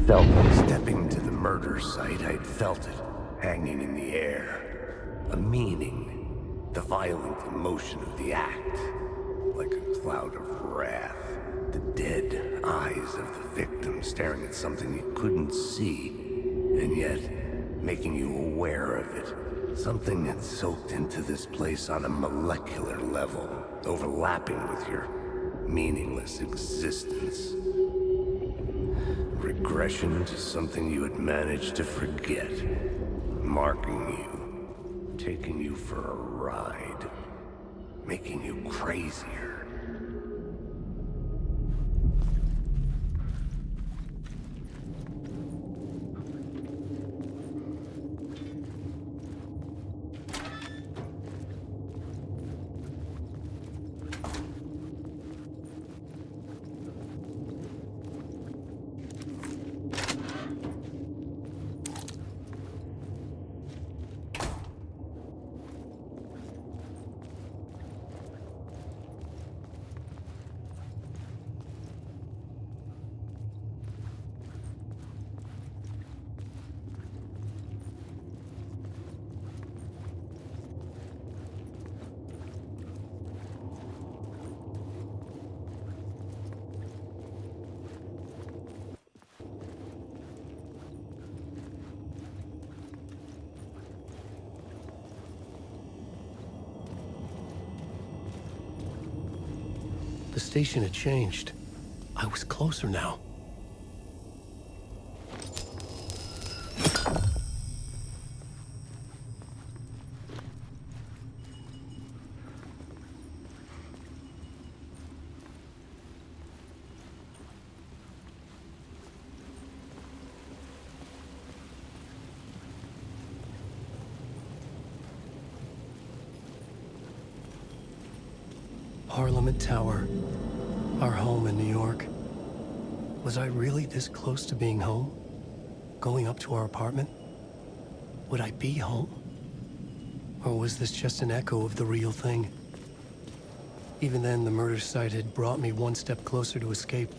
felt it. Stepping to the murder site, I'd felt it, hanging in the air. A meaning, the violent emotion of the act, like a cloud of wrath. The dead eyes of the victim staring at something you couldn't see, and yet making you aware of it. Something that soaked into this place on a molecular level, overlapping with your meaningless existence. Regression to something you had managed to forget, marking you, taking you for a ride, making you crazier. The station had changed. I was closer now. Parliament Tower, our home in New York. Was I really this close to being home? Going up to our apartment? Would I be home? Or was this just an echo of the real thing? Even then, the murder site had brought me one step closer to escape.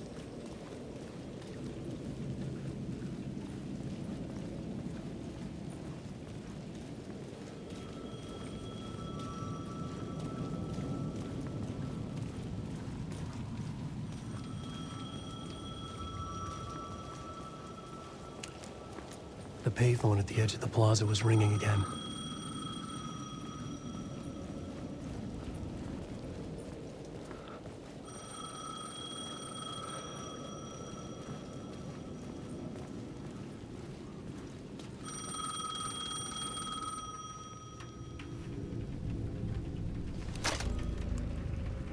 The payphone at the edge of the plaza was ringing again.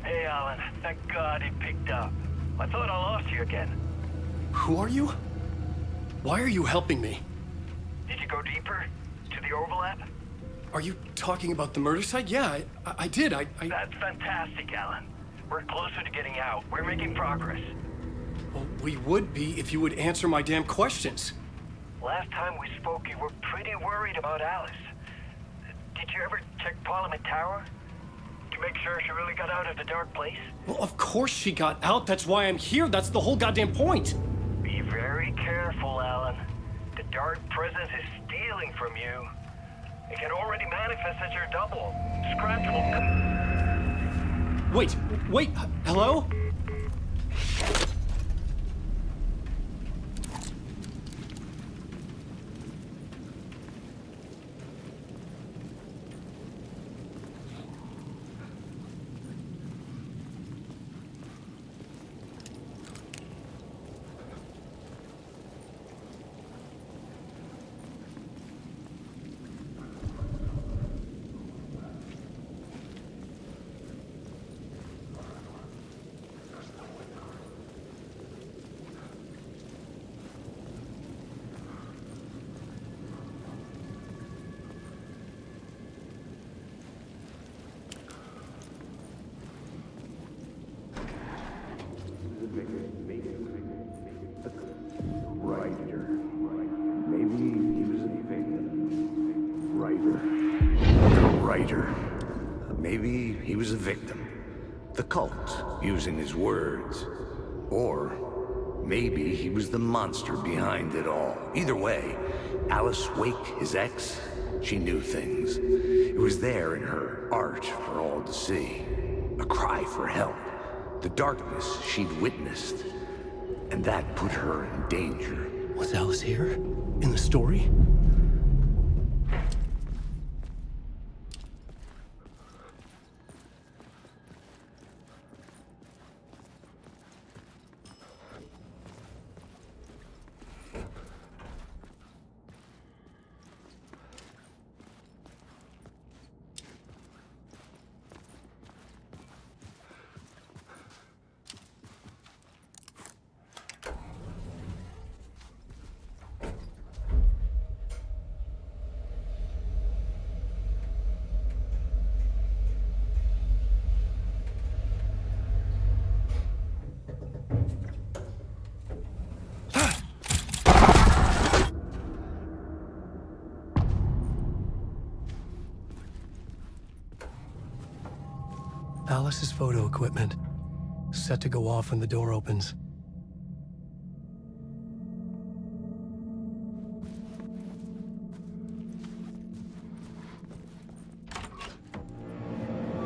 Hey, Alan. Thank God it picked up. I thought I lost you again. Who are you? Why are you helping me? Did you go deeper? To the overlap? Are you talking about the murder site? Yeah, I did. That's fantastic, Alan. We're closer to getting out. We're making progress. Well, we would be if you would answer my damn questions. Last time we spoke, you were pretty worried about Alice. Did you ever check Parliament Tower? To make sure she really got out of the dark place? Well, of course she got out. That's why I'm here. That's the whole goddamn point. Be very careful, Alan. The dark presence is stealing from you. It can already manifest as your double. Scratch will... Wait, hello? Maybe he was a victim. The cult, using his words. Or maybe he was the monster behind it all. Either way, Alice Wake, his ex, she knew things. It was there in her art for all to see. A cry for help. The darkness she'd witnessed. And that put her in danger. Was Alice here? In the story? Alice's photo equipment, set to go off when the door opens.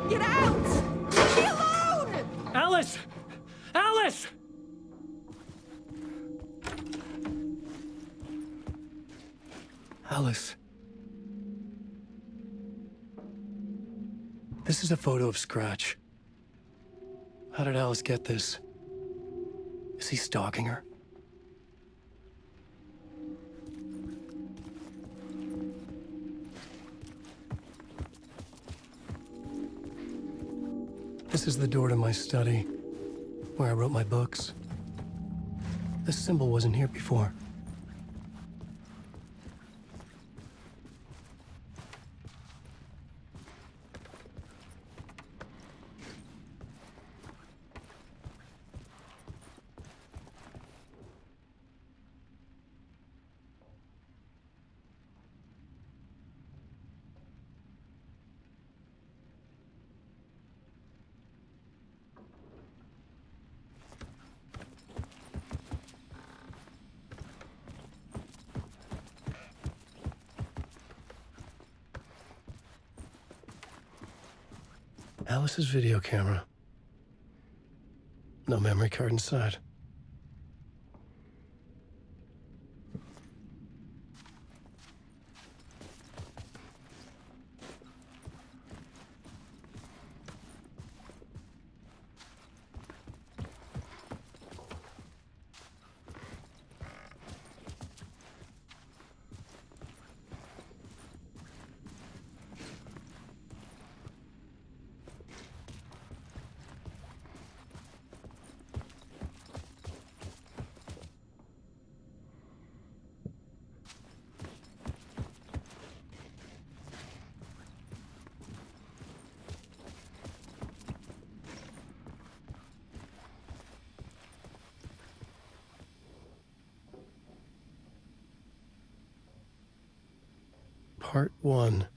Get out! Leave me alone! Alice! Alice! Alice. This is a photo of Scratch. How did Alice get this? Is he stalking her? This is the door to my study, where I wrote my books. This symbol wasn't here before. Alice's video camera. No memory card inside. Part 1.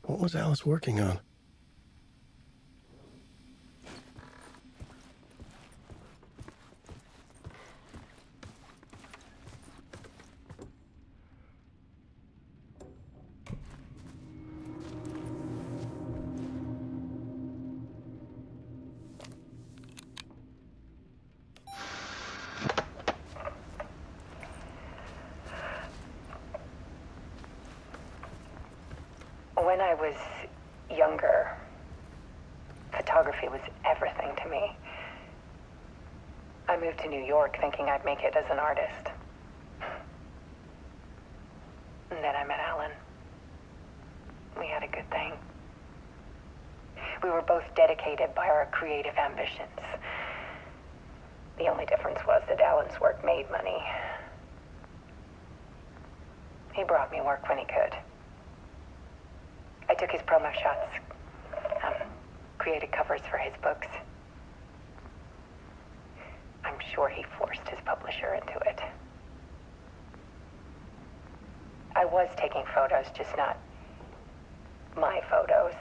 What was Alice working on? When I was younger, photography was everything to me. I moved to New York thinking I'd make it as an artist. And then I met Alan. We had a good thing. We were both dedicated by our creative ambitions. The only difference was that Alan's work made money. He brought me work when he could. I took his promo shots, created covers for his books. I'm sure he forced his publisher into it. I was taking photos, just not my photos.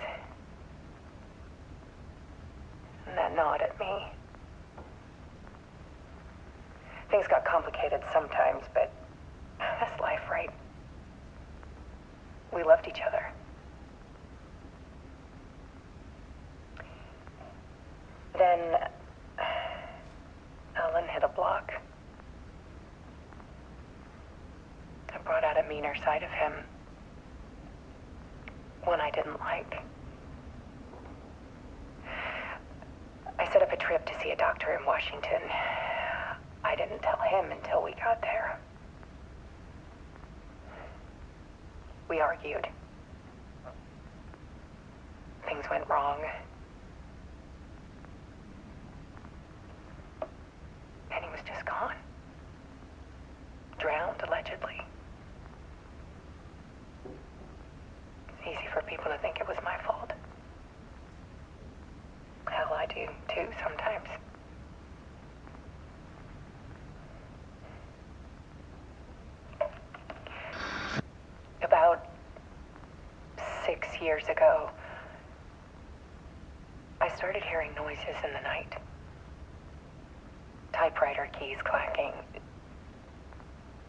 And that gnawed at me. Things got complicated sometimes, but that's life, right? We loved each other. Then Alan hit a block. I brought out a meaner side of him. One I didn't like. I set up a trip to see a doctor in Washington. I didn't tell him until we got there. We argued. Things went wrong. And he was just gone. Drowned, allegedly. It's easy for people to think it was my fault. Hell, I do too sometimes. About 6 years ago, I started hearing noises in the night. Typewriter keys clacking.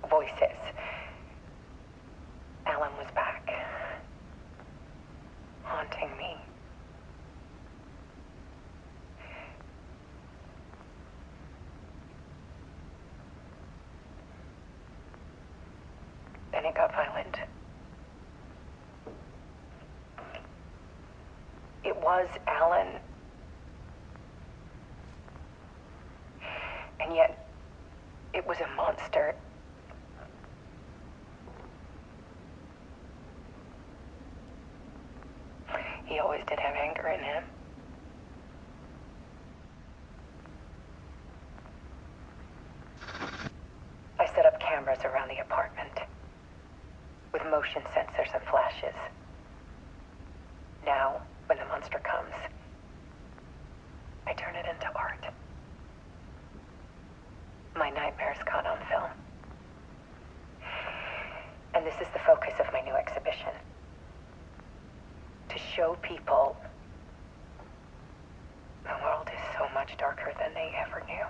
Voices. Alan was back. Haunting me. Then it got violent. It was Alan. And yet, it was a monster. He always did have anger in him. I set up cameras around the apartment with motion sensors and flashes. Now, when the monster comes, I turn it into art. My nightmares caught on film. And this is the focus of my new exhibition. To show people the world is so much darker than they ever knew.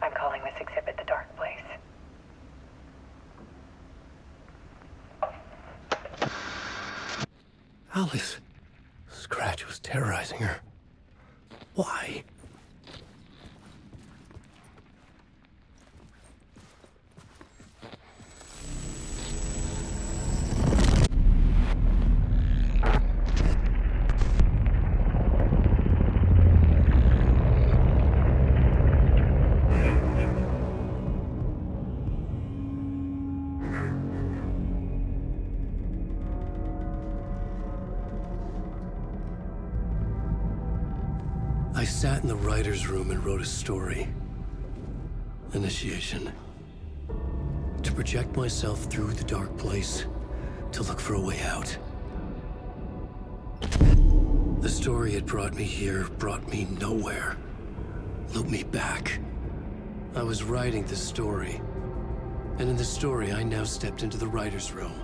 I'm calling this exhibit The Dark Place. Alice. Scratch was terrorizing her. Why? I sat in the writer's room and wrote a story. Initiation. To project myself through the dark place, to look for a way out. The story had brought me here, brought me nowhere. Looped me back. I was writing the story. And in the story, I now stepped into the writer's room.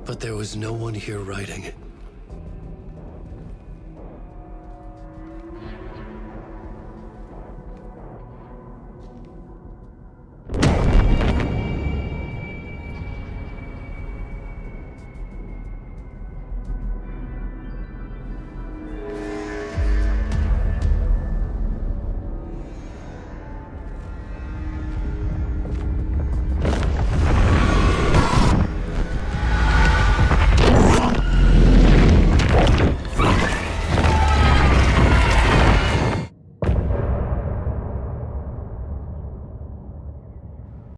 But there was no one here writing it.